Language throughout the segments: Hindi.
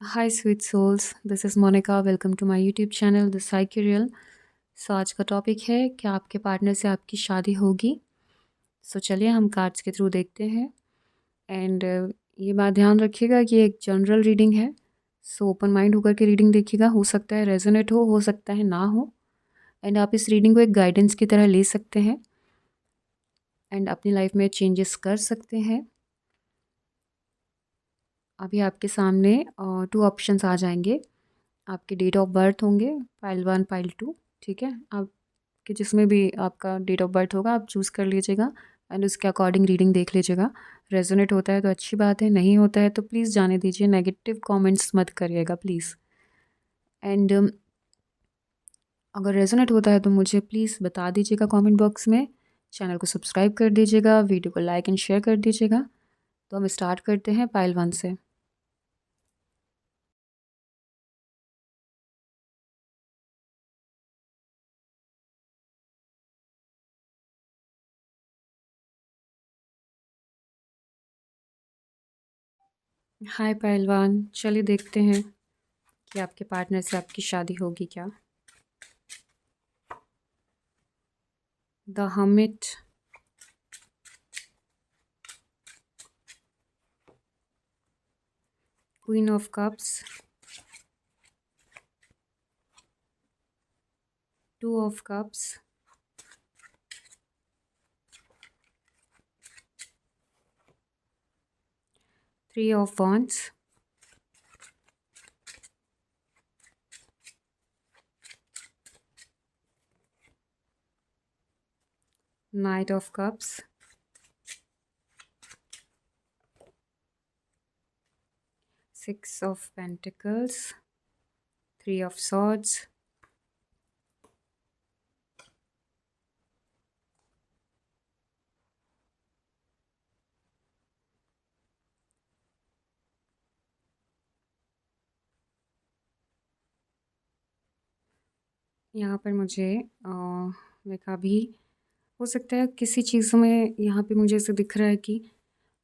Hi, sweet souls. This is Monica. Welcome to my YouTube channel, The Psyche Real. सो आज का टॉपिक है कि आपके पार्टनर से आपकी शादी होगी। सो चलिए हम कार्ड्स के थ्रू देखते हैं। एंड ये बात ध्यान रखिएगा कि एक जनरल रीडिंग है। सो ओपन माइंड होकर के रीडिंग देखिएगा। हो सकता है रेजोनेट हो सकता है ना हो। एंड आप इस रीडिंग को एक गाइडेंस की तरह ले सकते हैं एंड अपनी लाइफ में चेंजेस कर सकते हैं। अभी आपके सामने 2 ऑप्शंस आ जाएंगे। आपके डेट ऑफ बर्थ होंगे, पाइल 1, पाइल 2। ठीक है, आपके जिसमें भी आपका डेट ऑफ बर्थ होगा आप चूज़ कर लीजिएगा एंड उसके अकॉर्डिंग रीडिंग देख लीजिएगा। रेजोनेट होता है तो अच्छी बात है, नहीं होता है तो प्लीज़ जाने दीजिए। नेगेटिव कमेंट्स मत करिएगा प्लीज़। एंड अगर रेजोनेट होता है तो मुझे प्लीज़ बता दीजिएगा कमेंट बॉक्स में। चैनल को सब्सक्राइब कर दीजिएगा, वीडियो को लाइक एंड शेयर कर दीजिएगा। तो हम स्टार्ट करते हैं पाइल 1 से। हाय पाइल 1, चलिए देखते हैं कि आपके पार्टनर से आपकी शादी होगी क्या। The hermit, queen of cups, 2 of cups, 3 of wands, Knight of cups, 6 of pentacles, 3 of swords, यहाँ पर मुझे देखा भी हो सकता है किसी चीज़ में। यहाँ पे मुझे ऐसे दिख रहा है कि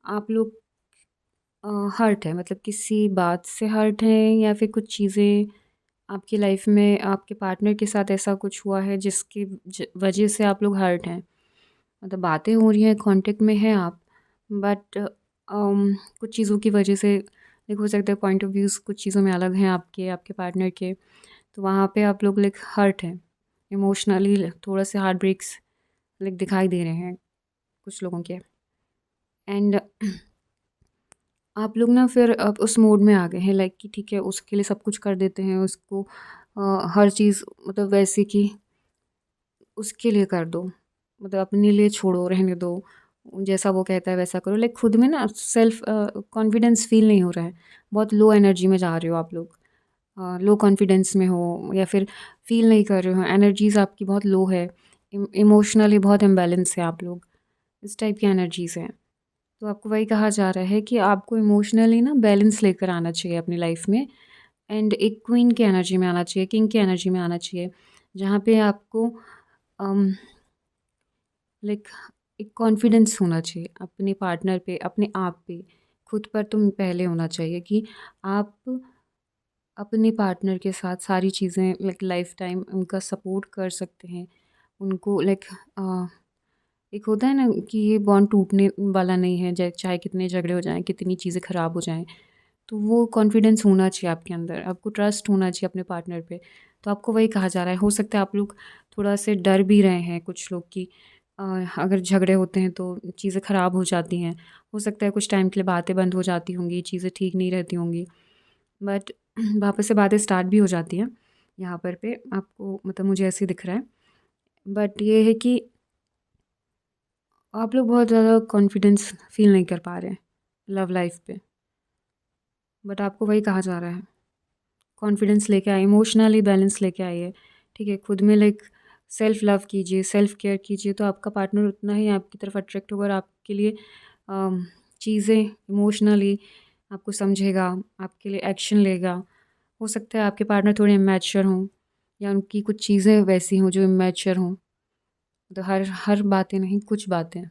आप लोग हर्ट है, मतलब किसी बात से हर्ट हैं या फिर कुछ चीज़ें आपकी लाइफ में आपके पार्टनर के साथ ऐसा कुछ हुआ है जिसकी वजह से आप लोग हर्ट हैं। मतलब बातें हो रही हैं, कांटेक्ट में हैं आप, बट कुछ चीज़ों की वजह से लाइक हो सकता है पॉइंट ऑफ व्यूज़ कुछ चीज़ों में अलग हैं आपके आपके पार्टनर के। तो वहाँ पे आप लोग लाइक हर्ट हैं इमोशनली, थोड़ा से हार्ट ब्रेक्स लाइक दिखाई दे रहे हैं कुछ लोगों के। एंड आप लोग ना फिर अब उस मोड में आ गए हैं लाइक कि ठीक है उसके लिए सब कुछ कर देते हैं उसको, हर चीज़ मतलब वैसे कि उसके लिए कर दो, मतलब अपने लिए छोड़ो, रहने दो, जैसा वो कहता है वैसा करो। लाइक खुद में ना सेल्फ कॉन्फिडेंस फील नहीं हो रहा है। बहुत लो एनर्जी में जा रहे हो आप लोग, लो कॉन्फिडेंस में हो या फिर फील नहीं कर रहे हो, एनर्जीज़ आपकी बहुत लो है, इमोशनली बहुत इम्बैलेंस है आप लोग, इस टाइप की एनर्जीज़ हैं। तो आपको वही कहा जा रहा है कि आपको इमोशनली ना बैलेंस लेकर आना चाहिए अपनी लाइफ में। एंड एक क्वीन की एनर्जी में आना चाहिए, किंग की एनर्जी में आना चाहिए, जहाँ पे आपको लाइक एक कॉन्फिडेंस होना चाहिए अपने पार्टनर पे, अपने आप पे, खुद पर तुम पहले होना चाहिए कि आप अपने पार्टनर के साथ सारी चीज़ें लाइक लाइफ टाइम उनका सपोर्ट कर सकते हैं। उनको लाइक एक होता है ना कि ये बॉन्ड टूटने वाला नहीं है, चाहे कितने झगड़े हो जाएं, कितनी चीज़ें ख़राब हो जाएं। तो वो कॉन्फिडेंस होना चाहिए आपके अंदर, आपको ट्रस्ट होना चाहिए अपने पार्टनर पे। तो आपको वही कहा जा रहा है। हो सकता है आप लोग थोड़ा से डर भी रहे हैं कुछ लोग कि अ, अगर झगड़े होते हैं तो चीज़ें ख़राब हो जाती हैं। हो सकता है कुछ टाइम के लिए बातें बंद हो जाती होंगी, चीज़ें ठीक नहीं रहती होंगी, बट वापस से बातें स्टार्ट भी हो जाती हैं। यहाँ पर पे आपको मतलब मुझे ऐसे ही दिख रहा है। बट ये है कि आप लोग बहुत ज़्यादा कॉन्फिडेंस फ़ील नहीं कर पा रहे हैं लव लाइफ पे। बट आपको वही कहा जा रहा है, कॉन्फिडेंस लेके आइए, इमोशनली बैलेंस लेके आइए। ठीक है, खुद में लाइक सेल्फ लव कीजिए, सेल्फ केयर कीजिए, तो आपका पार्टनर उतना ही आपकी तरफ अट्रैक्ट होगा और आपके लिए चीज़ें इमोशनली आपको समझेगा, आपके लिए एक्शन लेगा। हो सकता है आपके पार्टनर थोड़े इमैच्योर हों या उनकी कुछ चीज़ें वैसी हों जो इमैच्योर हों। तो हर हर बातें नहीं, कुछ बातें।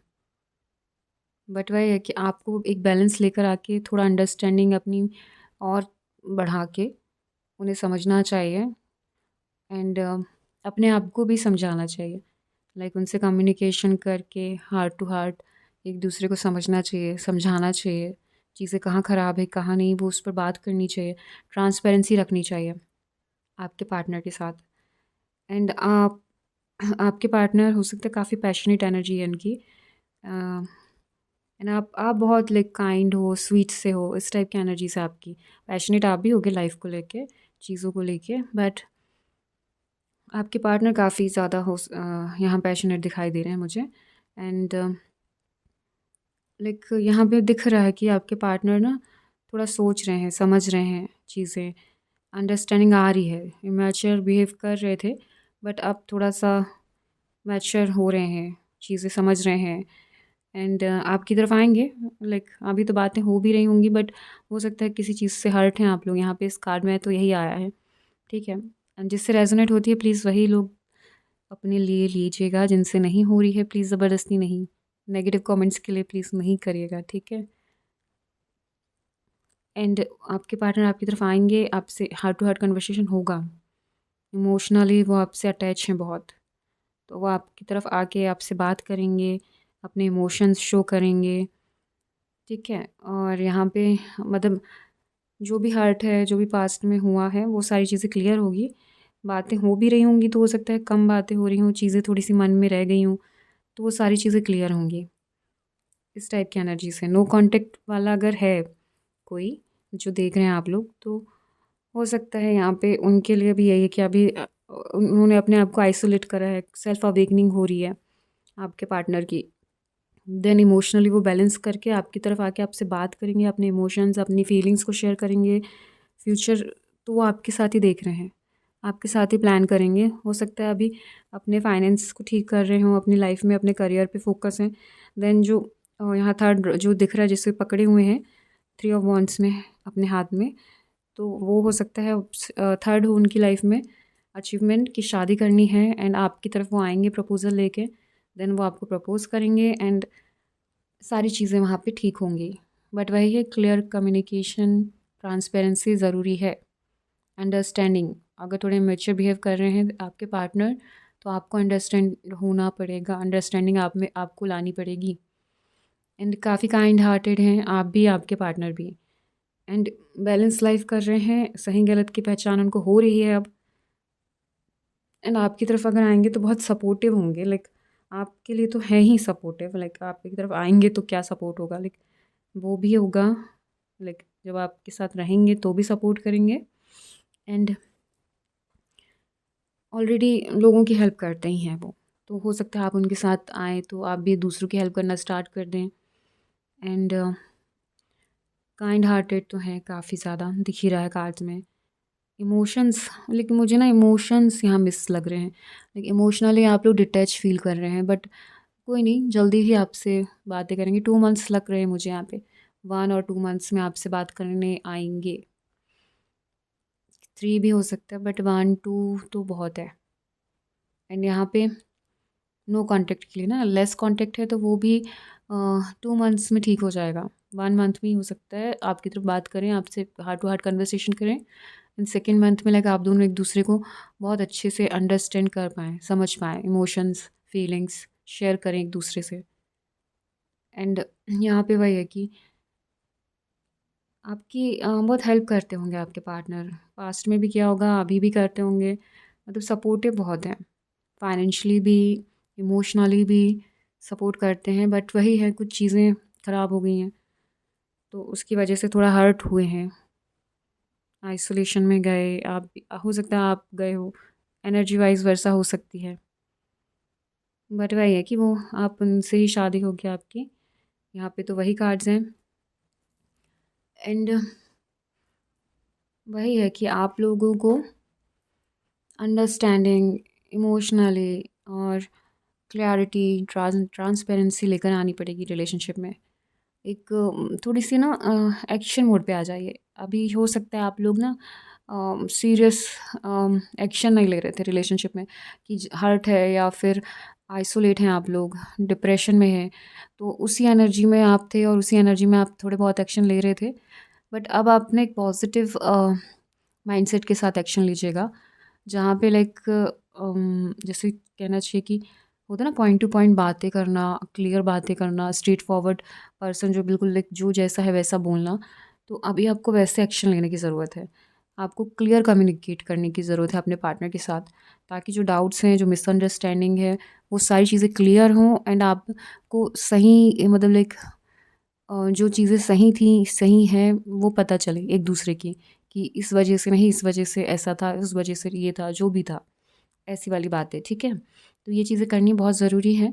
बट वही है कि आपको एक बैलेंस लेकर आके थोड़ा अंडरस्टैंडिंग अपनी और बढ़ा के उन्हें समझना चाहिए एंड अपने आप को भी समझाना चाहिए। लाइक उनसे कम्युनिकेशन करके हार्ट टू हार्ट एक दूसरे को समझना चाहिए, समझाना चाहिए, चीज़ें कहाँ ख़राब है कहाँ नहीं, वो उस पर बात करनी चाहिए, ट्रांसपेरेंसी रखनी चाहिए आपके पार्टनर के साथ। एंड आपके पार्टनर हो सकता है काफ़ी पैशनेट एनर्जी है उनकी, एंड आप बहुत लाइक काइंड हो, स्वीट से हो, इस टाइप की एनर्जी से आपकी। पैशनेट आप भी होगे लाइफ को लेके, चीज़ों को लेके, बट आपके पार्टनर काफ़ी ज़्यादा यहाँ पैशनेट दिखाई दे रहे हैं मुझे। एंड लाइक यहाँ पे दिख रहा है कि आपके पार्टनर ना थोड़ा सोच रहे हैं, समझ रहे हैं चीज़ें, अंडरस्टैंडिंग आ रही है। इमैच्योर बिहेव कर रहे थे बट अब थोड़ा सा मैच्योर हो रहे हैं, चीज़ें समझ रहे हैं एंड आपकी तरफ आएंगे। लाइक अभी तो बातें हो भी रही होंगी बट हो सकता है किसी चीज़ से हर्ट हैं आप लोग। यहाँ पे इस कार्ड में तो यही आया है, ठीक है। एंड जिससे रेजोनेट होती है प्लीज़ वही लोग अपने लिए लीजिएगा, जिनसे नहीं हो रही है प्लीज़ ज़बरदस्ती नहीं, नेगेटिव कमेंट्स के लिए प्लीज़ नहीं करिएगा, ठीक है। एंड आपके पार्टनर आपकी तरफ आएंगे, आपसे हार्ट टू हार्ट कन्वर्सेशन होगा। इमोशनली वो आपसे अटैच हैं बहुत, तो वो आपकी तरफ आके आपसे बात करेंगे, अपने इमोशंस शो करेंगे, ठीक है। और यहाँ पे मतलब जो भी हर्ट है, जो भी पास्ट में हुआ है, वो सारी चीज़ें क्लियर होगी। बातें हो भी रही होंगी तो हो सकता है कम बातें हो रही हों, चीज़ें थोड़ी सी मन में रह गई हों, तो वो सारी चीज़ें क्लियर होंगी। इस टाइप की एनर्जी से नो कांटेक्ट वाला अगर है कोई जो देख रहे हैं आप लोग, तो हो सकता है यहाँ पे उनके लिए भी यही है कि अभी उन्होंने अपने आप को आइसोलेट करा है, सेल्फ अवेकनिंग हो रही है आपके पार्टनर की। देन इमोशनली वो बैलेंस करके आपकी तरफ आके आपसे बात करेंगे, अपने इमोशंस, अपनी फीलिंग्स को शेयर करेंगे। फ्यूचर तो वो आपके साथ ही देख रहे हैं, आपके साथ ही प्लान करेंगे। हो सकता है अभी अपने फाइनेंस को ठीक कर रहे हों, अपनी लाइफ में अपने करियर पे फोकस हैं। देन जो यहाँ थर्ड जो दिख रहा है जिसे पकड़े हुए हैं 3 ऑफ वॉन्ड्स में अपने हाथ में, तो वो हो सकता है थर्ड हो उनकी लाइफ में अचीवमेंट की, शादी करनी है एंड आपकी तरफ वो आएंगे प्रपोज़ल लेके। देन वो आपको प्रपोज़ करेंगे एंड सारी चीज़ें वहाँ पे ठीक होंगी। बट वही है, क्लियर कम्युनिकेशन, ट्रांसपेरेंसी ज़रूरी है, अंडरस्टैंडिंग। अगर थोड़े मैच्योर बिहेव कर रहे हैं आपके पार्टनर तो आपको अंडरस्टैंड होना पड़ेगा, अंडरस्टैंडिंग आप में आपको लानी पड़ेगी। एंड काफ़ी काइंड हार्टेड हैं आप भी, आपके पार्टनर भी, एंड बैलेंस लाइफ कर रहे हैं। सही गलत की पहचान उनको हो रही है अब। एंड आपकी तरफ अगर आएंगे तो बहुत सपोर्टिव होंगे। लाइक आपके लिए तो है ही सपोर्टिव, लाइक आपकी तरफ आएंगे तो क्या सपोर्ट होगा, लाइक वो भी होगा। लाइक जब आपके साथ रहेंगे तो भी सपोर्ट करेंगे एंड ऑलरेडी लोगों की हेल्प करते ही हैं वो, तो हो सकता है आप उनके साथ आएँ तो आप भी दूसरों की हेल्प करना स्टार्ट कर दें। एंड काइंड हार्टेड तो हैं काफ़ी ज़्यादा, दिख ही रहा है कार्ड्स में। इमोशंस, लेकिन मुझे ना इमोशंस यहाँ मिस लग रहे हैं। लाइक इमोशनली आप लोग डिटैच फील कर रहे हैं बट कोई नहीं, जल्दी ही आपसे बातें करेंगे। 2 मंथ्स लग रहे हैं मुझे यहाँ पे, 1 और 2 मंथ्स में आपसे बात करने आएंगे। 3 भी हो सकता है बट 1 2 तो बहुत है। एंड यहाँ पे नो कांटेक्ट के लिए ना, लेस कांटेक्ट है तो वो भी 2 मंथ्स में ठीक हो जाएगा। 1 मंथ में ही हो सकता है आपकी तरफ बात करें, आपसे हार्ट टू हार्ट कन्वर्सेशन करें एंड सेकेंड मंथ में लाइक आप दोनों एक दूसरे को बहुत अच्छे से अंडरस्टैंड कर पाएँ, समझ पाएँ, इमोशंस फीलिंग्स शेयर करें एक दूसरे से। एंड यहाँ पे वही है कि आपकी बहुत हेल्प करते होंगे आपके पार्टनर, पास्ट में भी किया होगा, अभी भी करते होंगे। मतलब सपोर्टिव बहुत हैं, फाइनेंशियली भी, इमोशनली भी सपोर्ट करते हैं। बट वही है, कुछ चीज़ें ख़राब हो गई हैं तो उसकी वजह से थोड़ा हर्ट हुए हैं, आइसोलेशन में गए आप, हो सकता है आप गए हो, एनर्जी वाइज वैसा हो सकती है। बट वही है कि वो आप उनसे ही शादी होगी आपकी, यहाँ पे तो वही कार्ड्स हैं। एंड वही है कि आप लोगों को अंडरस्टैंडिंग, इमोशनली और क्लैरिटी, ट्रांसपेरेंसी लेकर आनी पड़ेगी रिलेशनशिप में। एक थोड़ी सी ना एक्शन मोड पे आ जाइए। अभी हो सकता है आप लोग ना सीरियस एक्शन नहीं ले रहे थे रिलेशनशिप में, कि हर्ट है या फिर आइसोलेट हैं आप लोग, डिप्रेशन में हैं, तो उसी एनर्जी में आप थे और उसी एनर्जी में आप थोड़े बहुत एक्शन ले रहे थे। बट अब आपने एक पॉजिटिव माइंडसेट के साथ एक्शन लीजिएगा, जहाँ पे लाइक जैसे कहना चाहिए कि होता है ना पॉइंट टू पॉइंट बातें करना, क्लियर बातें करना, स्ट्रेट फॉरवर्ड पर्सन जो बिल्कुल लाइक जो जैसा है वैसा बोलना। तो अभी आपको वैसे एक्शन लेने की ज़रूरत है। आपको क्लियर कम्युनिकेट करने की ज़रूरत है अपने पार्टनर के साथ, ताकि जो डाउट्स हैं, जो मिसअंडरस्टैंडिंग है, वो सारी चीज़ें क्लियर हों एंड आपको सही मतलब लाइक जो चीज़ें सही थी, सही हैं, वो पता चले एक दूसरे की, कि इस वजह से नहीं, इस वजह से ऐसा था, इस वजह से ये था, जो भी था, ऐसी वाली बात है, ठीक है? तो ये चीज़ें करनी बहुत ज़रूरी है,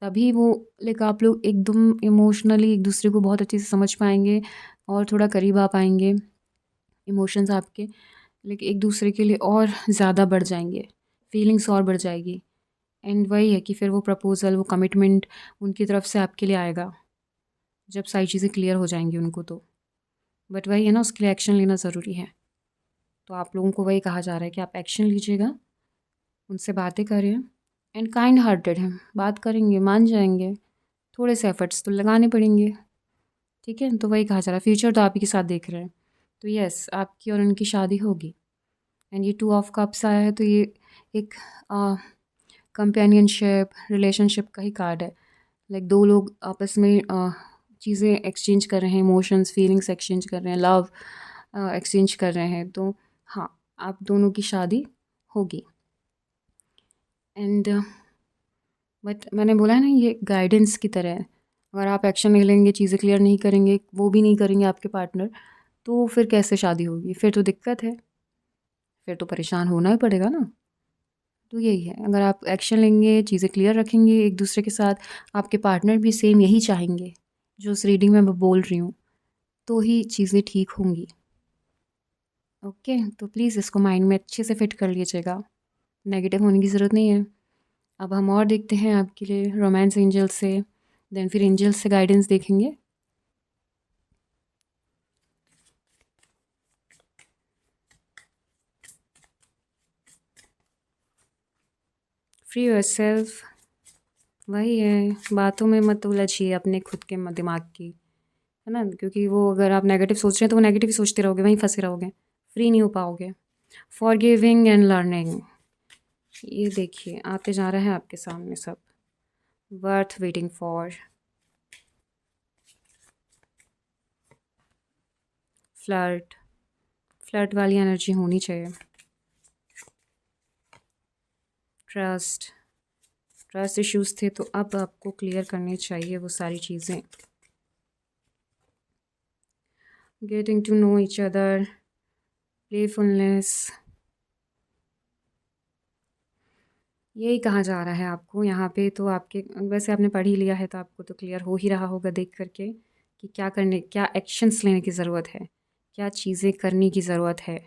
तभी वो लाइक आप लोग एकदम इमोशनली एक दूसरे को बहुत अच्छे से समझ पाएंगे और थोड़ा करीब आ पाएंगे। इमोशंस आपके लाइक एक दूसरे के लिए और ज़्यादा बढ़ जाएंगे, फीलिंग्स और बढ़ जाएगी। एंड वही है कि फिर वो प्रपोज़ल, वो कमिटमेंट उनकी तरफ से आपके लिए आएगा, जब सारी चीज़ें क्लियर हो जाएंगी उनको तो। बट वही है ना, उसके लिए एक्शन लेना ज़रूरी है। तो आप लोगों को वही कहा जा रहा है कि आप एक्शन लीजिएगा, उनसे बातें करें एंड काइंड हार्टेड हैं, बात करेंगे, मान जाएंगे, थोड़े से एफर्ट्स तो लगाने पड़ेंगे, ठीक है? तो वही कहा जा रहा है, फ्यूचर तो आप ही के साथ देख रहे हैं, तो यस आपकी और उनकी शादी होगी। एंड ये 2 ऑफ कप्स आया है, तो ये एक कंपेनियनशिप, रिलेशनशिप का ही कार्ड है। लाइक 2 लोग आपस में चीज़ें एक्सचेंज कर रहे हैं, इमोशंस, फीलिंग्स एक्सचेंज कर रहे हैं, लव एक्सचेंज कर रहे हैं। तो हाँ, आप दोनों की शादी होगी। एंड बट मैंने बोला है ना, ये गाइडेंस की तरह है। अगर आप एक्शन नहीं लेंगे, चीज़ें क्लियर नहीं करेंगे, वो भी नहीं करेंगे आपके पार्टनर, तो फिर कैसे शादी होगी? फिर तो दिक्कत है, फिर तो परेशान होना ही पड़ेगा ना। तो यही है, अगर आप एक्शन लेंगे, चीज़ें क्लियर रखेंगे एक दूसरे के साथ, आपके पार्टनर भी सेम यही चाहेंगे, जो उस रीडिंग में मैं बोल रही हूँ, तो ही चीज़ें ठीक होंगी। ओके, तो प्लीज़ इसको माइंड में अच्छे से फिट कर लीजिएगा, नेगेटिव होने की ज़रूरत नहीं है। अब हम और देखते हैं आपके लिए रोमांस एंजल से, देन फिर एंजल से गाइडेंस देखेंगे। फ्री योरसेल्फ, वही है, बातों में मत उलझिए अपने खुद के दिमाग की, है ना? क्योंकि वो अगर आप नेगेटिव सोच रहे हैं तो वो नेगेटिव ही सोचते रहोगे, वहीं फंसे रहोगे, फ्री नहीं हो पाओगे। फॉरगिविंग एंड लर्निंग, ये देखिए आते जा रहा है आपके सामने सब, worth waiting for, flirt, flirt वाली एनर्जी होनी चाहिए। ट्रस्ट, ट्रस्ट इश्यूज थे तो अब आपको क्लियर करनी चाहिए वो सारी चीज़ें। Getting to know each other, playfulness, यही कहा जा रहा है आपको यहाँ पे। तो आपके वैसे आपने पढ़ ही लिया है तो आपको तो क्लियर हो ही रहा होगा देख करके कि क्या करने, क्या एक्शंस लेने की ज़रूरत है, क्या चीज़ें करने की ज़रूरत है।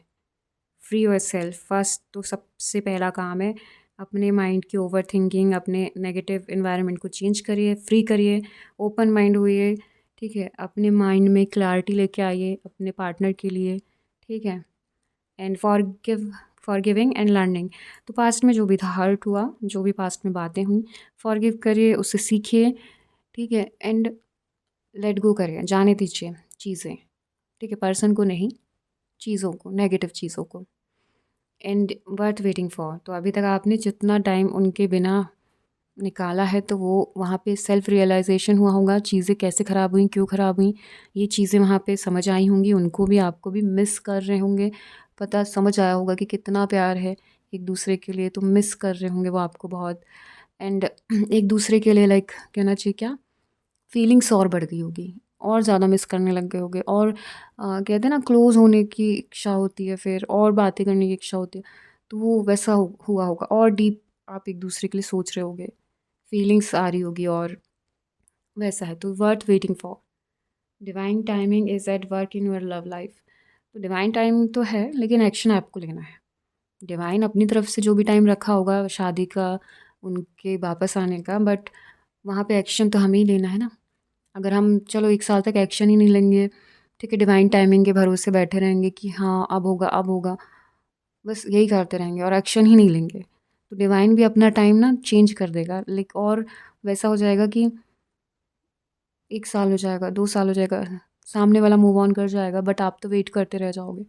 फ्री योर सेल्फ फर्स्ट, तो सबसे पहला काम है अपने माइंड की ओवर थिंकिंग, अपने नेगेटिव इन्वायरमेंट को चेंज करिए, फ्री करिए, ओपन माइंड होइए, ठीक है? अपने माइंड में क्लैरिटी लेके आइए अपने पार्टनर के लिए, ठीक है? एंड फॉरगिविंग एंड लर्निंग, तो पास्ट में जो भी था, हर्ट हुआ, जो भी पास्ट में बातें हुई, फॉरगिव करिए, उससे सीखिए, ठीक है? एंड लेट गो करिए, जाने दीजिए चीज़ें, ठीक है? पर्सन को नहीं, चीज़ों को, नेगेटिव चीज़ों को। एंड वर्थ वेटिंग फॉर, तो अभी तक आपने जितना टाइम उनके बिना निकाला है तो वो वहाँ पे सेल्फ रियलाइजेशन हुआ होगा, चीज़ें कैसे ख़राब हुई, क्यों ख़राब हुई, ये चीज़ें वहाँ पे समझ आई होंगी, उनको भी आपको भी मिस कर रहे होंगे, पता समझ आया होगा कि कितना प्यार है एक दूसरे के लिए, तो मिस कर रहे होंगे वो आपको बहुत। एंड एक दूसरे के लिए लाइक कहना चाहिए क्या, फीलिंग्स और बढ़ गई होगी, और ज़्यादा मिस करने लग गए होगे, और कहते हैं ना क्लोज़ होने की इच्छा होती है, फिर और बातें करने की इच्छा होती है, तो वो वैसा हुआ होगा, और डीप आप एक दूसरे के लिए सोच रहे होगे, फीलिंग्स आ रही होगी, और वैसा है। तो worth waiting for, divine timing is at work in your love life, तो डिवाइन टाइमिंग तो है लेकिन एक्शन आपको लेना है। डिवाइन अपनी तरफ से जो भी टाइम रखा होगा शादी का, उनके वापस आने का, बट वहाँ पे एक्शन तो हमें ही लेना है ना। अगर हम चलो 1 साल तक एक्शन ही नहीं लेंगे, ठीक है, डिवाइन टाइमिंग के भरोसे बैठे रहेंगे कि हाँ अब होगा अब होगा, बस यही करते रहेंगे और एक्शन ही नहीं लेंगे, तो डिवाइन भी अपना टाइम ना चेंज कर देगा, लाइक और वैसा हो जाएगा कि 1 साल हो जाएगा, 2 साल हो जाएगा, सामने वाला मूव ऑन कर जाएगा बट आप तो वेट करते रह जाओगे।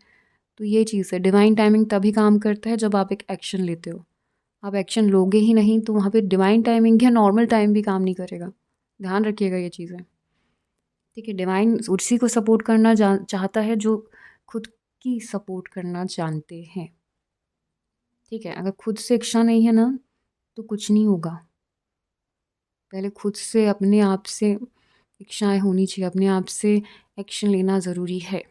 तो ये चीज़ है, डिवाइन टाइमिंग तभी काम करता है जब आप एक एक्शन लेते हो। आप एक्शन लोगे ही नहीं तो वहाँ पे डिवाइन टाइमिंग या नॉर्मल टाइम भी काम नहीं करेगा। ध्यान रखिएगा ये चीज़ें, ठीक है। डिवाइन उसी को सपोर्ट करना चाहता है जो खुद की सपोर्ट करना जानते हैं, ठीक है। अगर खुद से इच्छा नहीं है ना तो कुछ नहीं होगा। पहले खुद से, अपने आप से इच्छाएं होनी चाहिए, अपने आप से एक्शन लेना ज़रूरी है।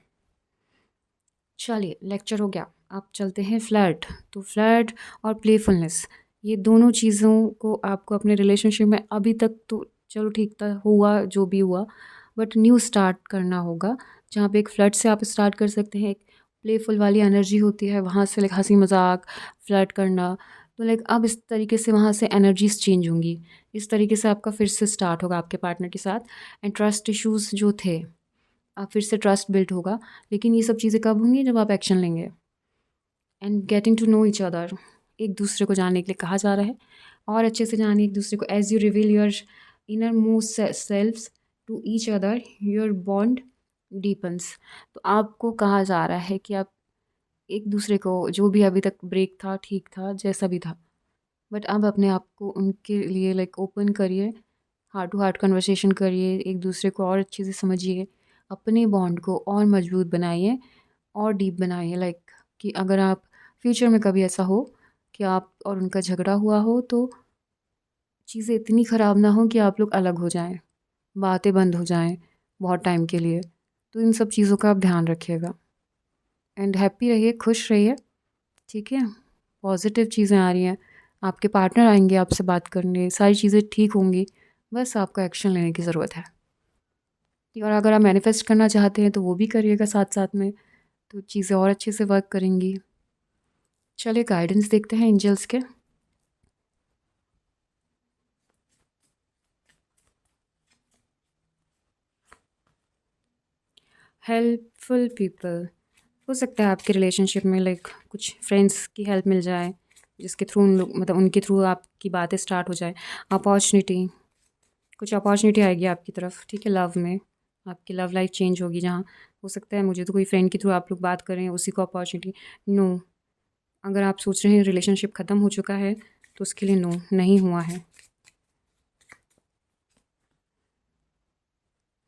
चलिए, लेक्चर हो गया, आप चलते हैं फ्लर्ट। तो फ्लर्ट और प्लेफुलनेस, ये दोनों चीज़ों को आपको अपने रिलेशनशिप में, अभी तक तो चलो ठीक था, हुआ जो भी हुआ, बट न्यू स्टार्ट करना होगा। जहाँ पे एक फ्लर्ट से आप स्टार्ट कर सकते हैं, एक प्लेफुल वाली एनर्जी होती है, वहाँ से लाइक हंसी मजाक फ्लर्ट करना। तो लाइक अब इस तरीके से वहाँ से एनर्जीज चेंज होंगी, इस तरीके से आपका फिर से स्टार्ट होगा आपके पार्टनर के साथ। एंड ट्रस्ट इश्यूज़ जो थे, आप फिर से ट्रस्ट बिल्ड होगा। लेकिन ये सब चीज़ें कब होंगी, जब आप एक्शन लेंगे। And getting to know each other, एक दूसरे को जानने के लिए कहा जा रहा है, और अच्छे से जानिए एक दूसरे को। As you reveal your innermost selves to each other, your bond deepens. तो आपको कहा जा रहा है कि आप एक दूसरे को, जो भी अभी तक ब्रेक था, ठीक था, जैसा भी था, बट अब अपने आप को उनके लिए लाइक ओपन करिए, हार्ट टू हार्ट कन्वर्सेशन करिए, एक दूसरे को और अच्छे से समझिए, अपने बॉन्ड को और मजबूत बनाइए और डीप बनाइए। लाइक कि अगर आप फ्यूचर में कभी ऐसा हो कि आप और उनका झगड़ा हुआ हो, तो चीज़ें इतनी ख़राब ना हो कि आप लोग अलग हो जाएं, बातें बंद हो जाएं बहुत टाइम के लिए। तो इन सब चीज़ों का आप ध्यान रखिएगा। एंड हैप्पी रहिए, खुश रहिए, ठीक है। पॉजिटिव चीज़ें आ रही हैं, आपके पार्टनर आएंगे आपसे बात करने, सारी चीज़ें ठीक होंगी, बस आपको एक्शन लेने की ज़रूरत है। और अगर आप मैनिफेस्ट करना चाहते हैं तो वो भी करिएगा साथ साथ में, तो चीज़ें और अच्छे से वर्क करेंगी। चलिए गाइडेंस देखते हैं एंजल्स के। हेल्पफुल पीपल, हो सकता है आपके रिलेशनशिप में लाइक कुछ फ्रेंड्स की हेल्प मिल जाए, जिसके थ्रू उन लोग, मतलब उनके थ्रू आपकी बातें स्टार्ट हो जाए। अपॉर्चुनिटी, कुछ अपॉर्चुनिटी आएगी आपकी तरफ, ठीक है। लव में आपकी लव लाइफ चेंज होगी, जहाँ हो सकता है मुझे तो कोई फ्रेंड के थ्रू आप लोग बात कर रहे हैं, उसी को अपॉर्चुनिटी। नो, अगर आप सोच रहे हैं रिलेशनशिप ख़त्म हो चुका है तो उसके लिए नो, नहीं हुआ है।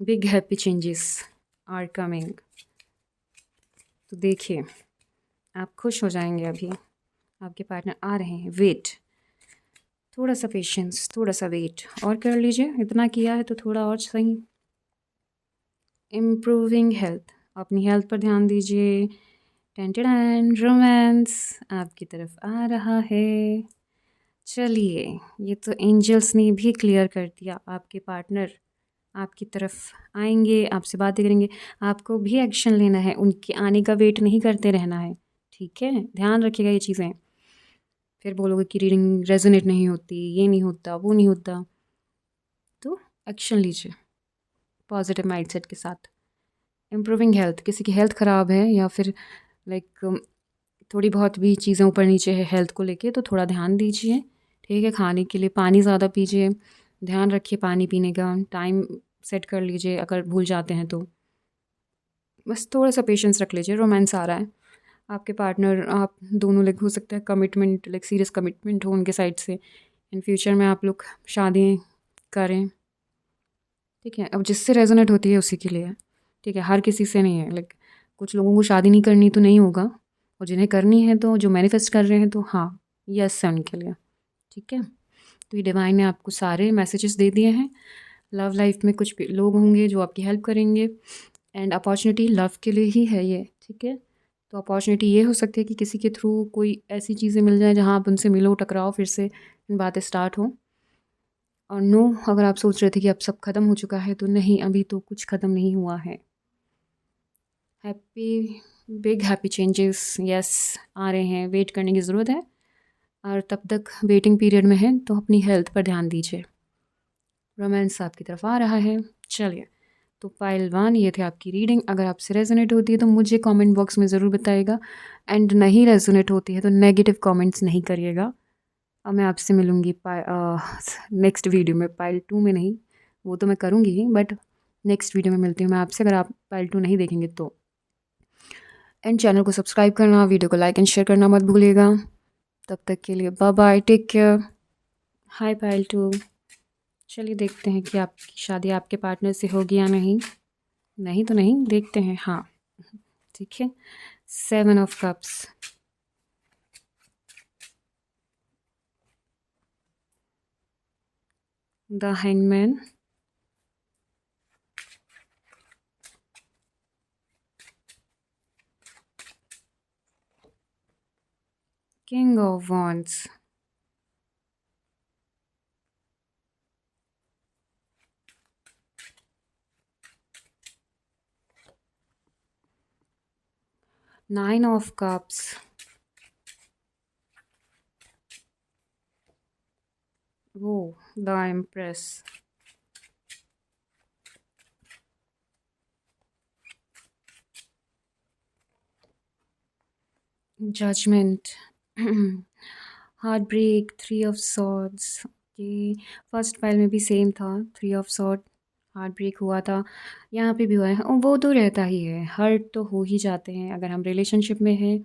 Big happy changes are coming. तो देखिए, आप खुश हो जाएंगे, अभी आपके पार्टनर आ रहे हैं। वेट, थोड़ा सा पेशेंस, थोड़ा सा वेट और कर लीजिए, इतना किया है तो थोड़ा और सही। इम्प्रूविंग हेल्थ, अपनी हेल्थ पर ध्यान दीजिए। टेंटेन रोमांस आपकी तरफ आ रहा है। चलिए, ये तो एंजल्स ने भी क्लियर कर दिया, आपके पार्टनर आपकी तरफ आएंगे, आपसे बातें करेंगे। आपको भी एक्शन लेना है, उनके आने का वेट नहीं करते रहना है, ठीक है। ध्यान रखिएगा ये चीज़ें, फिर बोलोगे कि रीडिंग रेजोनेट नहीं होती, ये नहीं होता, वो नहीं होता। तो एक्शन लीजिए पॉजिटिव माइंडसेट के साथ। इम्प्रूविंग हेल्थ, किसी की हेल्थ ख़राब है या फिर लाइक थोड़ी बहुत भी चीज़ें ऊपर नीचे है हेल्थ को लेके, तो थोड़ा ध्यान दीजिए, ठीक है। खाने के लिए पानी ज़्यादा पीजिए, ध्यान रखिए पानी पीने का, टाइम सेट कर लीजिए अगर भूल जाते हैं तो। बस थोड़ा सा पेशेंस रख लीजिए, रोमांस आ रहा है। आपके पार्टनर, आप दोनों लाइक हो सकता है कमिटमेंट, लाइक सीरियस कमिटमेंट हो उनके साइड से, इन फ्यूचर में आप लोग शादी करें, ठीक है। अब जिससे रेजोनेट होती है उसी के लिए, ठीक है, हर किसी से नहीं है। लाइक कुछ लोगों को शादी नहीं करनी तो नहीं होगा, और जिन्हें करनी है तो जो मैनिफेस्ट कर रहे हैं तो हाँ, यस है उनके लिए, ठीक है। तो ये डिवाइन ने आपको सारे मैसेजेस दे दिए हैं। लव लाइफ में कुछ लोग होंगे जो आपकी हेल्प करेंगे, एंड अपॉर्चुनिटी लव के लिए ही है ये, ठीक है। तो अपॉर्चुनिटी ये हो सकती है कि किसी के थ्रू कोई ऐसी चीज़ें मिल जाए जहाँ आप उनसे मिलो, टकराओ, फिर से बातें स्टार्ट हो। और नो, अगर आप सोच रहे थे कि अब सब ख़त्म हो चुका है, तो नहीं, अभी तो कुछ ख़त्म नहीं हुआ है। Happy, big happy changes yes आ रहे हैं, वेट करने की ज़रूरत है। और तब तक वेटिंग पीरियड में है तो अपनी हेल्थ पर ध्यान दीजिए। रोमांस आपकी तरफ आ रहा है। चलिए, तो पाइल 1 ये थे आपकी रीडिंग। अगर आपसे रेजोनेट होती है तो मुझे कमेंट बॉक्स में ज़रूर बताइएगा, एंड नहीं रेजोनेट होती है तो नेगेटिव कमेंट्स नहीं करिएगा। अब मैं आपसे मिलूँगी नेक्स्ट वीडियो में, पाइल 2 में नहीं, वो तो मैं करूँगी ही, बट नेक्स्ट वीडियो में मिलती हूँ मैं आपसे, अगर आप पार्ट 2 नहीं देखेंगे तो। एंड चैनल को सब्सक्राइब करना, वीडियो को लाइक एंड शेयर करना मत भूलिएगा। तब तक के लिए बाय बाय, टेक केयर। हाय पायल 2। चलिए देखते हैं कि आपकी शादी आपके पार्टनर से होगी या नहीं। नहीं तो नहीं, देखते हैं। हाँ ठीक है। 7 of cups, the hangman, king of wands, Nine of Cups, oh, the Empress, Judgment, Heartbreak, Three of Swords। Okay, first file में भी सेम था, 3 ऑफ सॉर्ड, हार्ट ब्रेक हुआ था, यहाँ पे भी हुआ है। वो तो रहता ही है, हर्ट तो हो ही जाते हैं। अगर हम रिलेशनशिप में हैं,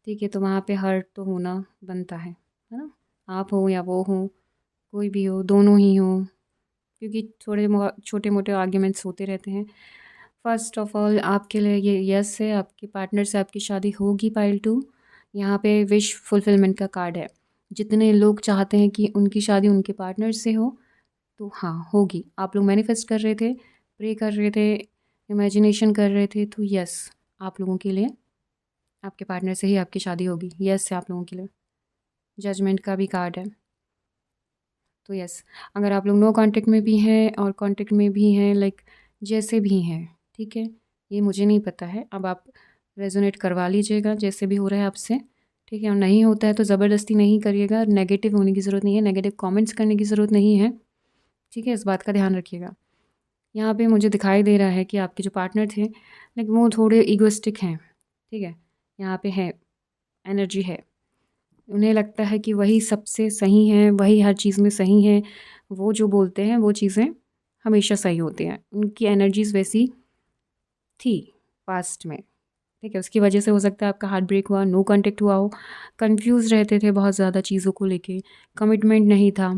ठीक है, तो वहाँ पे हर्ट तो होना बनता है ना। आप हो या वो हो, कोई भी हो, दोनों ही हो, क्योंकि थोड़े छोटे मोटे आर्ग्यूमेंट्स होते रहते हैं। फर्स्ट ऑफ ऑल आपके लिए ये यस है, आपके पार्टनर से आपकी शादी होगी पाइल 2। यहाँ पे विश फुलफिलमेंट का कार्ड है। जितने लोग चाहते हैं कि उनकी शादी उनके पार्टनर से हो, तो हाँ होगी। आप लोग मैनिफेस्ट कर रहे थे, प्रे कर रहे थे, इमेजिनेशन कर रहे थे, तो यस आप लोगों के लिए आपके पार्टनर से ही आपकी शादी होगी। यस है आप लोगों के लिए। जजमेंट का भी कार्ड है, तो यस। अगर आप लोग नो कांटेक्ट में भी हैं और कांटेक्ट में भी हैं, लाइक जैसे भी हैं, ठीक है, ये मुझे नहीं पता है। अब आप रेजोनेट करवा लीजिएगा जैसे भी हो रहा है आपसे, ठीक है। और नहीं होता है तो ज़बरदस्ती नहीं करिएगा, नेगेटिव होने की ज़रूरत नहीं है, नेगेटिव कमेंट्स करने की ज़रूरत नहीं है, ठीक है। इस बात का ध्यान रखिएगा। यहाँ पे मुझे दिखाई दे रहा है कि आपके जो पार्टनर थे, लेकिन वो थोड़े ईगोइस्टिक हैं, ठीक है। यहाँ पे है, एनर्जी है, उन्हें लगता है कि वही सबसे सही है, वही हर चीज़ में सही है, वो जो बोलते हैं वो चीज़ें हमेशा सही होती हैं। उनकी एनर्जीज़ वैसी थी पास्ट में, ठीक है। उसकी वजह से हो सकता है आपका हार्ट ब्रेक हुआ, नो कांटेक्ट हुआ हो, कंफ्यूज रहते थे बहुत ज़्यादा चीज़ों को लेके, कमिटमेंट नहीं था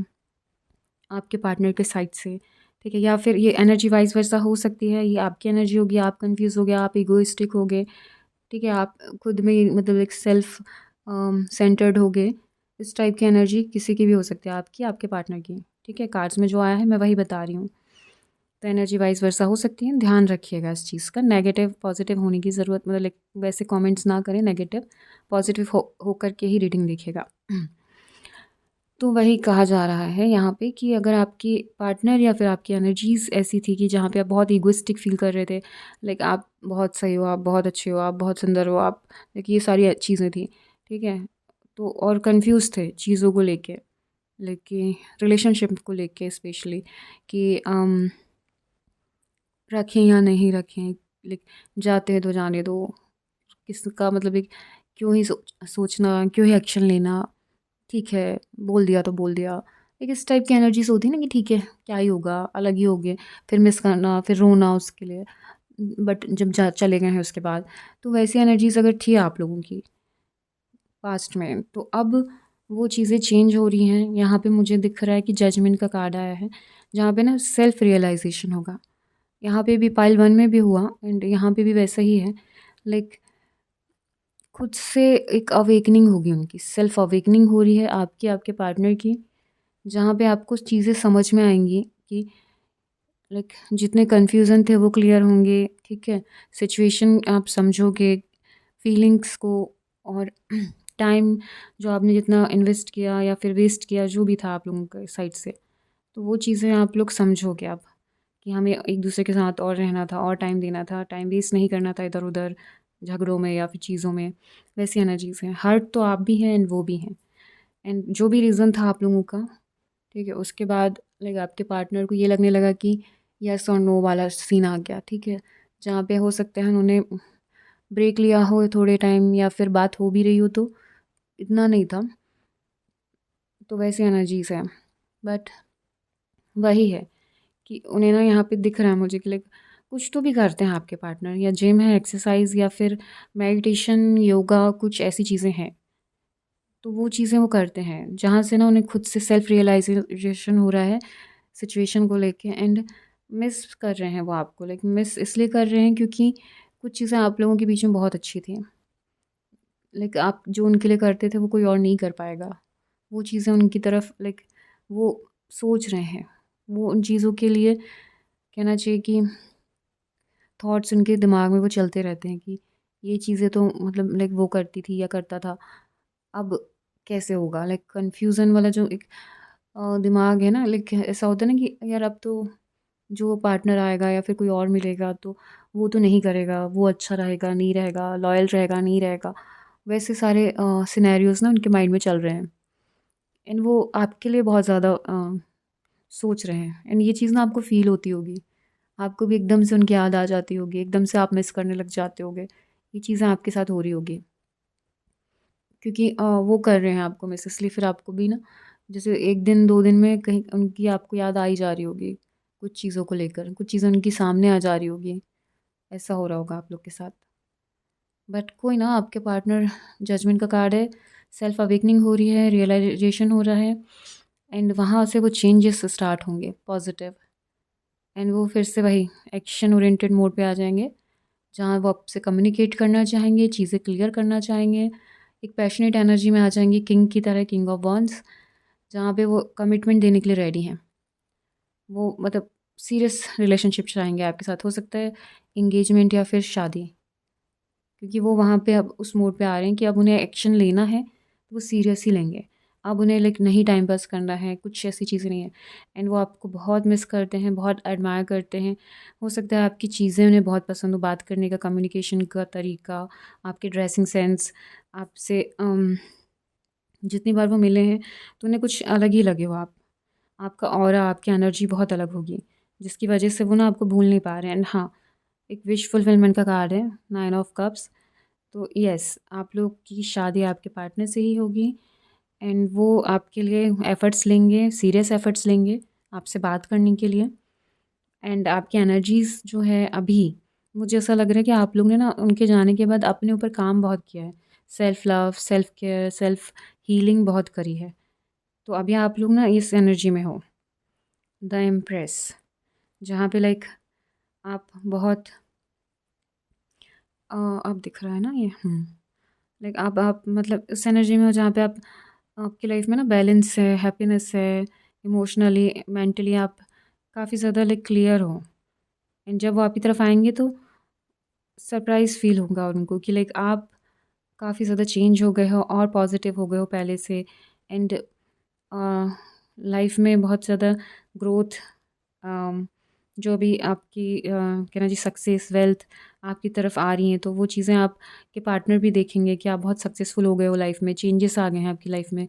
आपके पार्टनर के साइड से, ठीक है। या फिर ये एनर्जी वाइज वर्सा हो सकती है, ये आपकी एनर्जी होगी, आप कंफ्यूज हो गए, आप इगोइस्टिक हो गए, ठीक है। आप खुद में मतलब एक सेल्फ सेंटर्ड हो गए। इस टाइप की एनर्जी किसी की भी हो सकती है, आपकी, आपके पार्टनर की, ठीक है। कार्ड्स में जो आया है मैं वही बता रही हूँ। तो एनर्जी वाइज वर्सा हो सकती है, ध्यान रखिएगा इस चीज़ का। नेगेटिव पॉजिटिव होने की ज़रूरत, मतलब लाइक वैसे कमेंट्स ना करें, नेगेटिव पॉजिटिव हो करके ही रीडिंग देखिएगा। तो वही कहा जा रहा है यहाँ पे कि अगर आपकी पार्टनर या फिर आपकी एनर्जीज़ ऐसी थी कि जहाँ पे आप बहुत ईगोइस्टिक फील कर रहे थे, लाइक आप बहुत सही हो, आप बहुत अच्छे हो, आप बहुत सुंदर हो, आप, लाइक ये सारी चीज़ें थी, ठीक है। तो और कंफ्यूज थे चीज़ों को लेके, लेकिन रिलेशनशिप को लेके स्पेशली, कि रखें या नहीं रखें, लाइक जाते हैं तो जाने दो, किसका मतलब एक क्यों ही सोचना, क्यों ही एक्शन लेना, ठीक है, बोल दिया तो बोल दिया। एक इस टाइप की एनर्जीज होती है ना कि ठीक है, क्या ही होगा, अलग ही हो गए, फिर मिस करना, फिर रोना उसके लिए, बट जब जा चले गए हैं उसके बाद। तो वैसी एनर्जीज अगर थी आप लोगों की पास्ट में, तो अब वो चीज़ें चेंज हो रही हैं। यहाँ पे मुझे दिख रहा है कि जजमेंट का कार्ड आया है, जहाँ पे ना सेल्फ रियलाइजेशन होगा। यहाँ पे भी पाइल 1 में भी हुआ एंड यहाँ पे भी वैसा ही है, लाइक खुद से एक अवेकनिंग होगी, उनकी सेल्फ अवेकनिंग हो रही है, आपकी, आपके पार्टनर की, जहाँ पे आपको चीज़ें समझ में आएंगी कि लाइक जितने कन्फ्यूज़न थे वो क्लियर होंगे, ठीक है। सिचुएशन आप समझोगे, फीलिंग्स को, और टाइम जो आपने जितना इन्वेस्ट किया या फिर वेस्ट किया, जो भी था आप लोगों के साइड से, तो वो चीज़ें आप लोग समझोगे अब, कि हमें एक दूसरे के साथ और रहना था, और टाइम देना था, टाइम वेस्ट नहीं करना था इधर उधर झगड़ों में या फिर चीज़ों में। वैसी एनर्जीज हैं, हर्ट तो आप भी हैं एंड वो भी हैं, एंड जो भी रीज़न था आप लोगों का, ठीक है, उसके बाद लाइक आपके पार्टनर को ये लगने लगा कि यस और नो वाला सीन आ गया, ठीक है। जहाँ पे हो सकता है उन्होंने ब्रेक लिया हो थोड़े टाइम, या फिर बात हो भी रही हो तो इतना नहीं था, तो वैसी एनर्जीज है। बट वही है कि उन्हें ना यहाँ पे दिख रहा है मुझे कि लाइक कुछ तो भी करते हैं आपके पार्टनर, या जिम है, एक्सरसाइज, या फिर मेडिटेशन, योगा, कुछ ऐसी चीज़ें हैं। तो वो चीज़ें वो करते हैं जहाँ से ना उन्हें खुद से सेल्फ रियलाइजेशन हो रहा है सिचुएशन को लेके, एंड मिस कर रहे हैं वो आपको। लाइक मिस इसलिए कर रहे हैं क्योंकि कुछ चीज़ें आप लोगों के बीच में बहुत अच्छी थी। लाइक आप जो उनके लिए करते थे वो कोई और नहीं कर पाएगा। वो चीज़ें उनकी तरफ लाइक वो सोच रहे हैं, वो उन चीज़ों के लिए कहना चाहिए कि थॉट्स उनके दिमाग में वो चलते रहते हैं कि ये चीज़ें तो मतलब लाइक वो करती थी या करता था, अब कैसे होगा? लाइक कन्फ्यूज़न वाला जो एक दिमाग है ना, लाइक ऐसा होता है ना कि यार अब तो जो पार्टनर आएगा या फिर कोई और मिलेगा तो वो तो नहीं करेगा, वो अच्छा रहेगा, नहीं रहेगा, लॉयल रहेगा, नहीं रहेगा। वैसे सारे सिनेरियोज़ ना उनके माइंड में चल रहे हैं, एंड वो आपके लिए बहुत ज़्यादा सोच रहे हैं, एंड ये चीज़ ना आपको फ़ील होती होगी। आपको भी एकदम से उनकी याद आ जाती होगी, एकदम से आप मिस करने लग जाते होगे। ये चीज़ें आपके साथ हो रही होगी क्योंकि वो कर रहे हैं आपको मिस, इसलिए फिर आपको भी ना जैसे 1 दिन 2 दिन में कहीं उनकी आपको याद आ ही जा रही होगी, कुछ चीज़ों को लेकर, कुछ चीज़ें उनके सामने आ जा रही होगी। ऐसा हो रहा होगा आप लोग के साथ। बट कोई ना, आपके पार्टनर जजमेंट का कार्ड है, सेल्फ अवेकनिंग हो रही है, रियलाइजेशन हो रहा है, एंड वहाँ से वो चेंजेस स्टार्ट होंगे पॉजिटिव, एंड वो फिर से वही एक्शन ओरिएंटेड मोड पे आ जाएंगे जहाँ वो आपसे कम्युनिकेट करना चाहेंगे, चीज़ें क्लियर करना चाहेंगे, एक पैशनेट एनर्जी में आ जाएंगे, किंग की तरह, किंग ऑफ वॉन्ड्स, जहाँ पे वो कमिटमेंट देने के लिए रेडी हैं। वो मतलब सीरियस रिलेशनशिप चाहेंगे आपके साथ, हो सकता है इंगेजमेंट या फिर शादी, क्योंकि वो वहाँ पे अब उस मोड पे आ रहे हैं कि अब उन्हें एक्शन लेना है तो वो सीरियस ही लेंगे। अब उन्हें लाइक नहीं टाइम पास करना है, कुछ ऐसी चीज़ें नहीं है, एंड वो आपको बहुत मिस करते हैं, बहुत एडमायर करते हैं। हो सकता है आपकी चीज़ें उन्हें बहुत पसंद हो, बात करने का, कम्युनिकेशन का तरीका, आपके ड्रेसिंग सेंस, आपसे जितनी बार वो मिले हैं तो उन्हें कुछ अलग ही लगे हो आप। आपका ऑरा, आपकी एनर्जी बहुत अलग होगी, जिसकी वजह से वो ना आपको भूल नहीं पा रहे हैं। एंड हाँ, एक विश फुलफिलमेंट का कार्ड है, 9 ऑफ कप्स। तो यस, आप लोग की शादी आपके पार्टनर से ही होगी, एंड वो आपके लिए एफ़र्ट्स लेंगे, सीरियस एफ़र्ट्स लेंगे आपसे बात करने के लिए। एंड आपकी एनर्जीज़ जो है अभी, मुझे ऐसा लग रहा है कि आप लोग ने ना उनके जाने के बाद अपने ऊपर काम बहुत किया है। Self love, self care, self healing बहुत करी है। तो अभी आप लोग ना इस एनर्जी में हो, द एम्प्रेस, जहाँ पे लाइक आप बहुत अब दिख रहा है ना ये, लाइक आप मतलब इस एनर्जी में हो जहाँ पे आप आपकी लाइफ में ना बैलेंस है, हैप्पीनेस है, इमोशनली, मेंटली आप काफ़ी ज़्यादा लाइक क्लियर हो, एंड जब वो आपकी तरफ आएंगे तो सरप्राइज़ फ़ील होगा उनको कि लाइक आप काफ़ी ज़्यादा चेंज हो गए हो और पॉजिटिव हो गए हो पहले से, एंड लाइफ में बहुत ज़्यादा ग्रोथ, जो भी आपकी कहना जी सक्सेस, वेल्थ आपकी तरफ आ रही हैं, तो वो चीज़ें आपके पार्टनर भी देखेंगे कि आप बहुत सक्सेसफुल हो गए हो लाइफ में, चेंजेस आ गए हैं आपकी लाइफ में।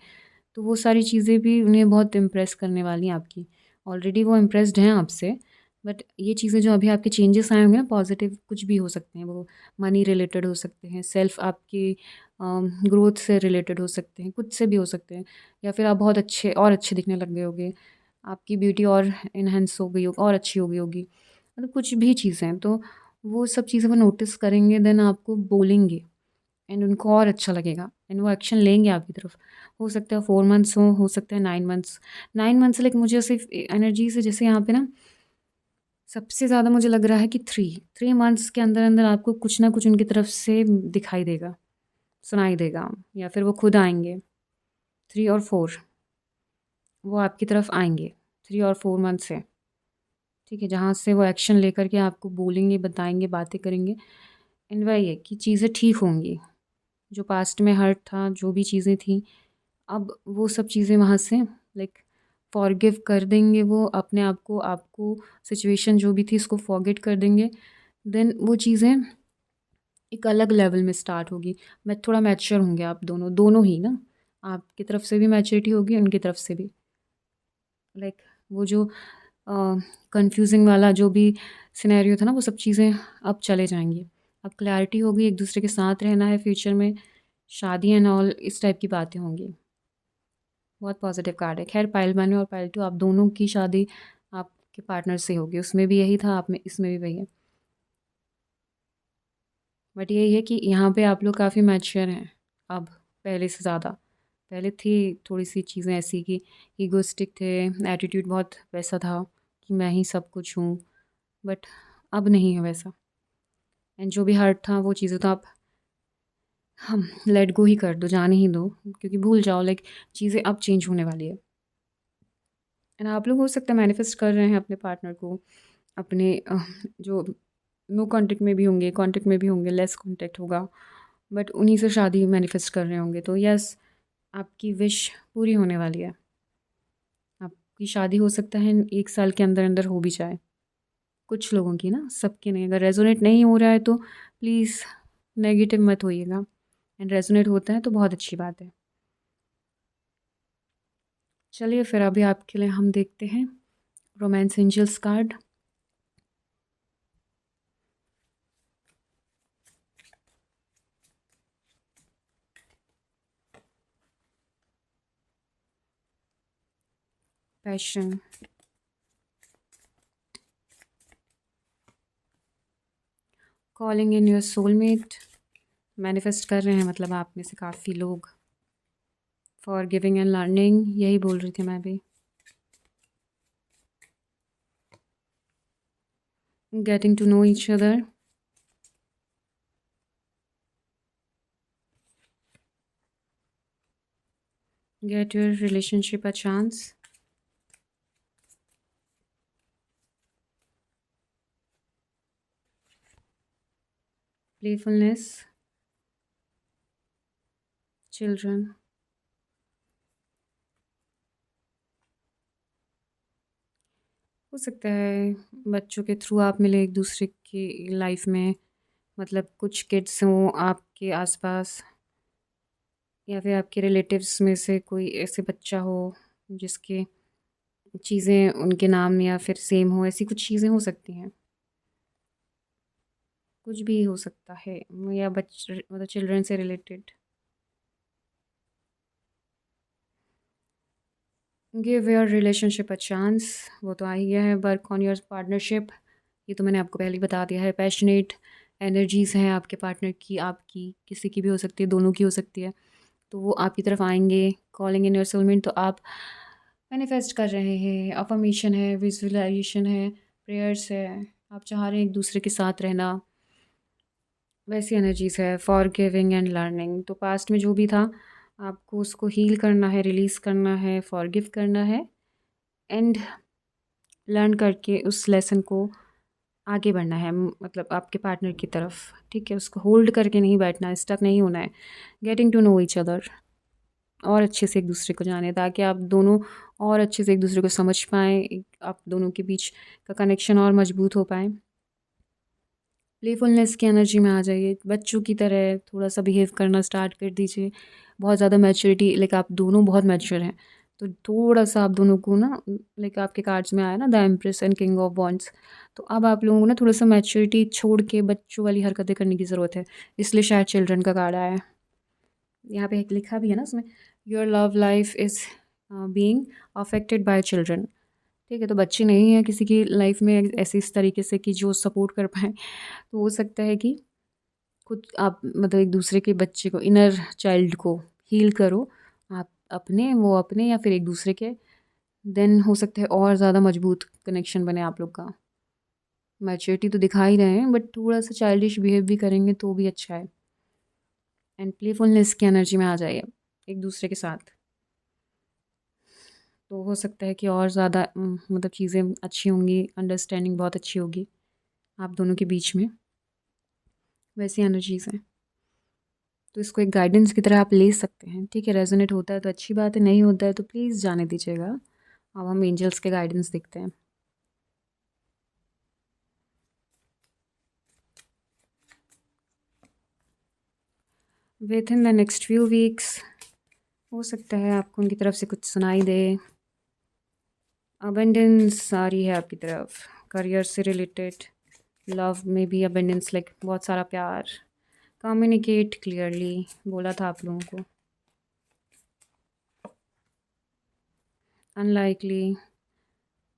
तो वो सारी चीज़ें भी उन्हें बहुत इम्प्रेस करने वाली हैं आपकी। ऑलरेडी वो इम्प्रेस्ड हैं आपसे, बट ये चीज़ें जो अभी आपके चेंजेस आए होंगे ना पॉजिटिव, कुछ भी हो सकते हैं वो, मनी रिलेटेड हो सकते हैं, सेल्फ आपकी ग्रोथ से रिलेटेड हो सकते हैं, कुछ से भी हो सकते हैं, या फिर आप बहुत अच्छे और अच्छे दिखने लग गए होगे, आपकी ब्यूटी और इन्हेंस हो गई हो और अच्छी हो गई होगी, मतलब कुछ भी चीज़ें, तो वो सब चीज़ें वो नोटिस करेंगे, देन आपको बोलेंगे, एंड उनको और अच्छा लगेगा, एंड वो एक्शन लेंगे आपकी तरफ। हो सकता है 4 मंथ्स हो सकता है 9 मंथ्स। 9 मंथ्स लाइक मुझे सिर्फ एनर्जी से जैसे यहाँ पे ना सबसे ज़्यादा मुझे लग रहा है कि 3 मंथ्स के अंदर अंदर आपको कुछ ना कुछ उनकी तरफ से दिखाई देगा, सुनाई देगा, या फिर वो खुद आएंगे। 3 और 4 वो आपकी तरफ आएंगे, 3 और 4 मंथ से, ठीक है, जहाँ से वो एक्शन लेकर के आपको बोलेंगे, बताएंगे, बातें करेंगे, एंड वही है कि चीज़ें ठीक होंगी। जो पास्ट में हर्ट था, जो भी चीज़ें थी, अब वो सब चीज़ें वहाँ से लाइक फॉरगिव कर देंगे वो अपने आप को, आपको, सिचुएशन जो भी थी उसको फॉरगेट कर देंगे। देन वो चीज़ें एक अलग लेवल में स्टार्ट होगी। मैं थोड़ा मैच्योर होंगे आप दोनों, दोनों ही ना, आपकी तरफ से भी मैच्योरिटी होगी, उनकी तरफ से भी। लाइक वो जो कंफ्यूजिंग वाला जो भी सिनेरियो था ना, वो सब चीज़ें अब चले जाएंगी। अब क्लैरिटी होगी, एक दूसरे के साथ रहना है फ्यूचर में, शादी एंड ऑल, इस टाइप की बातें होंगी। बहुत पॉजिटिव कार्ड है। खैर पाइल 1 और पाइल 2 आप दोनों की शादी आप आपके पार्टनर से होगी, उसमें भी यही था, आप में इसमें भी वही है। बट यही है कि यहाँ पे आप लोग काफ़ी मैच्योर हैं अब, पहले से ज़्यादा। पहले थी थोड़ी सी चीज़ें ऐसी कि ईगोइस्टिक थे, एटीट्यूड बहुत वैसा था कि मैं ही सब कुछ हूँ, बट अब नहीं है वैसा। एंड जो भी हर्ट था वो चीज़ें तो आप हम लेट गो ही कर दो, जाने ही दो, क्योंकि भूल जाओ, लाइक चीज़ें अब चेंज होने वाली है। एंड आप लोग हो सकता है मैनिफेस्ट कर रहे हैं अपने पार्टनर को, अपने जो नो कांटेक्ट में भी होंगे, कांटेक्ट में भी होंगे, लेस कांटेक्ट होगा, बट उन्हीं से शादी मैनिफेस्ट कर रहे होंगे। तो यस, आपकी विश पूरी होने वाली है। आपकी शादी हो सकता है 1 साल के अंदर अंदर हो भी जाए, कुछ लोगों की ना, सबकी नहीं। अगर रेजोनेट नहीं हो रहा है तो प्लीज़ नेगेटिव मत होइएगा, एंड रेजोनेट होता है तो बहुत अच्छी बात है। चलिए फिर अभी आपके लिए हम देखते हैं romance angels card. Passion, calling in your soulmate, manifest कर रहे हैं मतलब आप में से काफ़ी लोग। फॉर गिविंग एंड लर्निंग, यही बोल रही थी मैं भी। Getting to know each other, get your relationship a chance, playfulness, children. हो सकता है बच्चों के थ्रू आप मिले एक दूसरे की लाइफ में, मतलब कुछ किड्स हों आपके आसपास, या फिर आपके रिलेटिव्स में से कोई ऐसे बच्चा हो जिसके चीज़ें उनके नाम या फिर सेम हो, ऐसी कुछ चीज़ें हो सकती हैं। कुछ भी हो सकता है, या मतलब चिल्ड्रन से related. Give your relationship a chance, वो तो आ ही गया है। वर्क ऑन योर पार्टनरशिप, ये तो मैंने आपको पहले ही बता दिया है। पैशनेट एनर्जीज़ हैं आपके पार्टनर की, आपकी, किसी की भी हो सकती है, दोनों की हो सकती है, तो वो आपकी तरफ आएंगे। कॉलिंग इन योर सोलमेट, तो आप मैनिफेस्ट कर रहे हैं, अफर्मेशन है, विजुअलाइजेशन है, प्रेयर्स है, आप चाह रहे हैं एक दूसरे के साथ रहना, वैसी एनर्जीज़ है। फॉर गिविंग एंड लर्निंग, तो पास्ट में जो भी था आपको उसको हील करना है, रिलीज़ करना है, फॉर गिव करना है, एंड लर्न करके उस लेसन को आगे बढ़ना है, मतलब आपके पार्टनर की तरफ। ठीक है, उसको होल्ड करके नहीं बैठना है, स्टक नहीं होना है। Getting to know each other, और अच्छे से एक दूसरे को जाने, ताकि आप दोनों और अच्छे से एक दूसरे को समझ पाएँ, आप दोनों के बीच का कनेक्शन और मजबूत हो पाए। प्लेफुलनेस की एनर्जी में आ जाइए, बच्चों की तरह थोड़ा सा बिहेव करना स्टार्ट कर दीजिए। बहुत ज़्यादा मैच्योरिटी, लाइक आप दोनों बहुत मैच्योर हैं, तो थोड़ा सा आप दोनों को ना, लाइक आपके कार्ड्स में आया ना the empress and king of wands, तो अब आप लोगों को ना थोड़ा सा मैच्योरिटी छोड़ के बच्चों वाली हरकतें करने की ज़रूरत है, इसलिए शायद चिल्ड्रन का कार्ड आया है। यहाँ पे एक लिखा भी है ना उसमें, your love life is being affected by children. ठीक है, तो बच्चे नहीं हैं किसी की लाइफ में ऐसे इस तरीके से कि जो सपोर्ट कर पाएँ, तो हो सकता है कि खुद आप मतलब एक दूसरे के बच्चे को, इनर चाइल्ड को हील करो, आप अपने, वो अपने, या फिर एक दूसरे के। देन हो सकता है और ज़्यादा मजबूत कनेक्शन बने आप लोग का। मैच्योरिटी तो दिखा ही रहे हैं, बट थोड़ा सा चाइल्डिश बिहेव भी करेंगे तो भी अच्छा है। एंड प्लेफुलनेस की एनर्जी में आ जाइए एक दूसरे के साथ, तो हो सकता है कि और ज़्यादा मतलब चीज़ें अच्छी होंगी, अंडरस्टैंडिंग बहुत अच्छी होगी आप दोनों के बीच में। वैसी एनर्जीज़ हैं, तो इसको एक गाइडेंस की तरह आप ले सकते हैं। ठीक है, रेजोनेट होता है तो अच्छी बात है, नहीं होता है तो प्लीज़ जाने दीजिएगा। अब हम एंजल्स के गाइडेंस देखते हैं। With in the next few weeks हो सकता है आपको उनकी तरफ से कुछ सुनाई दे। अबेंडेंस आ रही है आपकी तरफ, करियर से रिलेटेड, लव में भी अबेंडेंस, लाइक बहुत सारा प्यार। कम्युनिकेट क्लियरली बोला था आप लोगों को। अनलाइकली,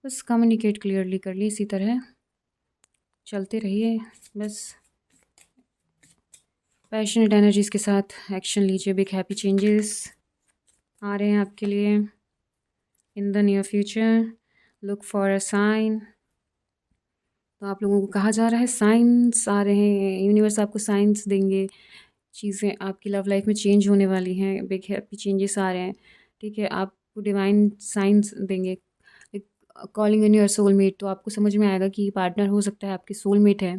बस कम्युनिकेट क्लियरली कर ली, इसी तरह चलते रहिए बस। पैशनेट एनर्जीज़ के साथ एक्शन लीजिए। बिग हैप्पी चेंजेस आ रहे हैं आपके लिए in the near future. Look for a sign. तो आप लोगों को कहा जा रहा है साइंस आ रहे हैं, यूनिवर्स आपको साइंस देंगे, चीज़ें आपकी लव लाइफ में चेंज होने वाली हैं, बिग हैप्पी चेंजेस आ रहे हैं, ठीक है। आपको डिवाइन साइंस देंगे, कॉलिंग इन योर सोलमेट। तो आपको समझ में आएगा कि पार्टनर हो सकता है आपके सोलमेट है।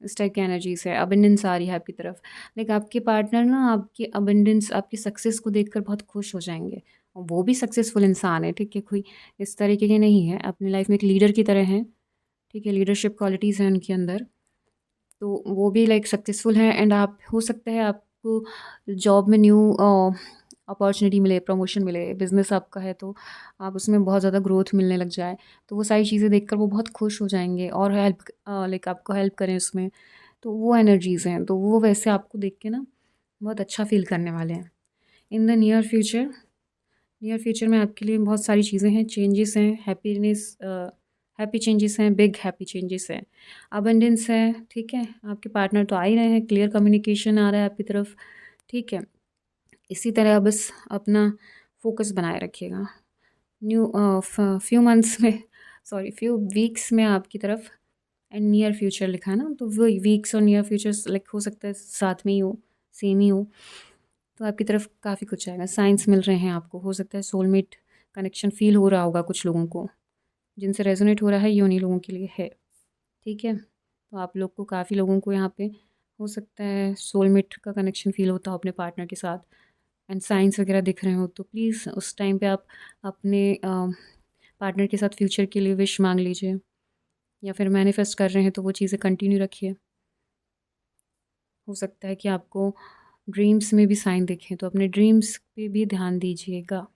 इस टाइप की एनर्जीज है। अबंडेंस आ रही है आपकी तरफ। लाइक आपके पार्टनर ना आपके अबंडेंस, आपकी सक्सेस को देखकर बहुत खुश हो जाएंगे। और वो भी सक्सेसफुल इंसान है, ठीक है, कोई इस तरीके के नहीं है, अपनी लाइफ में एक लीडर की तरह हैं, ठीक है, लीडरशिप क्वालिटीज़ हैं उनके अंदर। तो वो भी लाइक सक्सेसफुल हैं। एंड आप हो सकता है आपको जॉब में न्यू अपॉर्चुनिटी मिले, प्रमोशन मिले, बिज़नेस आपका है तो आप उसमें बहुत ज़्यादा ग्रोथ मिलने लग जाए। तो वो सारी चीज़ें देखकर वो बहुत खुश हो जाएंगे और हेल्प लाइक आपको हेल्प करें उसमें। तो वो एनर्जीज़ हैं, तो वो वैसे आपको देख के ना बहुत अच्छा फील करने वाले हैं इन the near future. Near future में आपके लिए बहुत सारी चीज़ें हैं, चेंजेस हैं, हैप्पीनेस, हैप्पी चेंजेस हैं, बिग हैप्पी चेंजेस हैं, अबंडेंस है, ठीक है। आपके पार्टनर तो आ ही रहे हैं, क्लियर कम्युनिकेशन आ रहा है आपकी तरफ, ठीक है। इसी तरह बस अपना फोकस बनाए रखिएगा। न्यू फ्यू मंथ्स में, सॉरी फ्यू वीक्स में आपकी तरफ एंड नियर फ्यूचर लिखा है ना, तो वो वीक्स और नियर फ्यूचर्स लाइक हो सकता है साथ में ही हो, सेम ही हो। तो आपकी तरफ काफ़ी कुछ आएगा, साइंस मिल रहे हैं आपको। हो सकता है सोलमेट कनेक्शन फील हो रहा होगा कुछ लोगों को, जिनसे रेजोनेट हो रहा है, ये उन्हीं लोगों के लिए है, ठीक है। तो आप लोग को, काफ़ी लोगों को यहाँ पे हो सकता है सोलमेट का कनेक्शन फील होता हो अपने पार्टनर के साथ, एंड साइंस वगैरह दिख रहे हो। तो प्लीज़ उस टाइम पे आप अपने पार्टनर के साथ फ्यूचर के लिए विश मांग लीजिए, या फिर मैनिफेस्ट कर रहे हैं तो वो चीज़ें कंटिन्यू रखिए। हो सकता है कि आपको ड्रीम्स में भी साइन दिखें, तो अपने ड्रीम्स पे भी ध्यान दीजिएगा।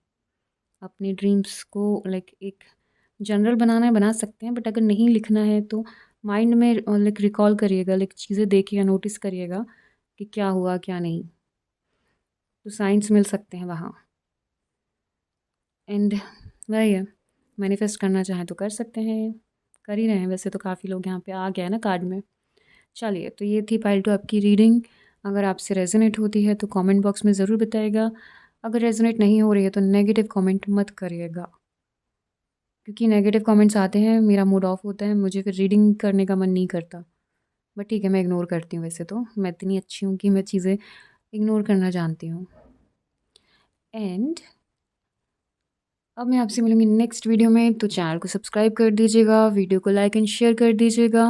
अपने ड्रीम्स को लाइक एक जनरल बनाना है, बना सकते हैं, बट अगर नहीं लिखना है तो माइंड में लाइक रिकॉल करिएगा, लाइक चीज़ें देखिएगा, नोटिस करिएगा कि क्या हुआ क्या नहीं। तो साइंस मिल सकते हैं वहाँ। एंड वही है, मैनिफेस्ट करना चाहें तो कर सकते हैं, कर ही रहे हैं वैसे तो। काफ़ी लोग यहाँ पे आ गया है ना कार्ड में। चलिए, तो ये थी पाइल 2 आपकी रीडिंग। अगर आपसे रेजोनेट होती है तो कमेंट बॉक्स में ज़रूर बताइएगा। अगर रेजोनेट नहीं हो रही है तो नेगेटिव कमेंट मत करिएगा, क्योंकि नेगेटिव कमेंट्स आते हैं, मेरा मूड ऑफ होता है, मुझे फिर रीडिंग करने का मन नहीं करता। बट ठीक है, मैं इग्नोर करती हूँ, वैसे तो मैं इतनी अच्छी हूँ कि मैं चीज़ें इग्नोर करना जानती हूँ। एंड अब मैं आपसे मिलूंगी नेक्स्ट वीडियो में, तो चैनल को सब्सक्राइब कर दीजिएगा, वीडियो को लाइक एंड शेयर कर दीजिएगा।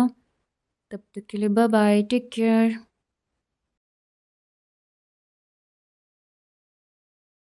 तब तक के लिए बाय बाय, टेक केयर।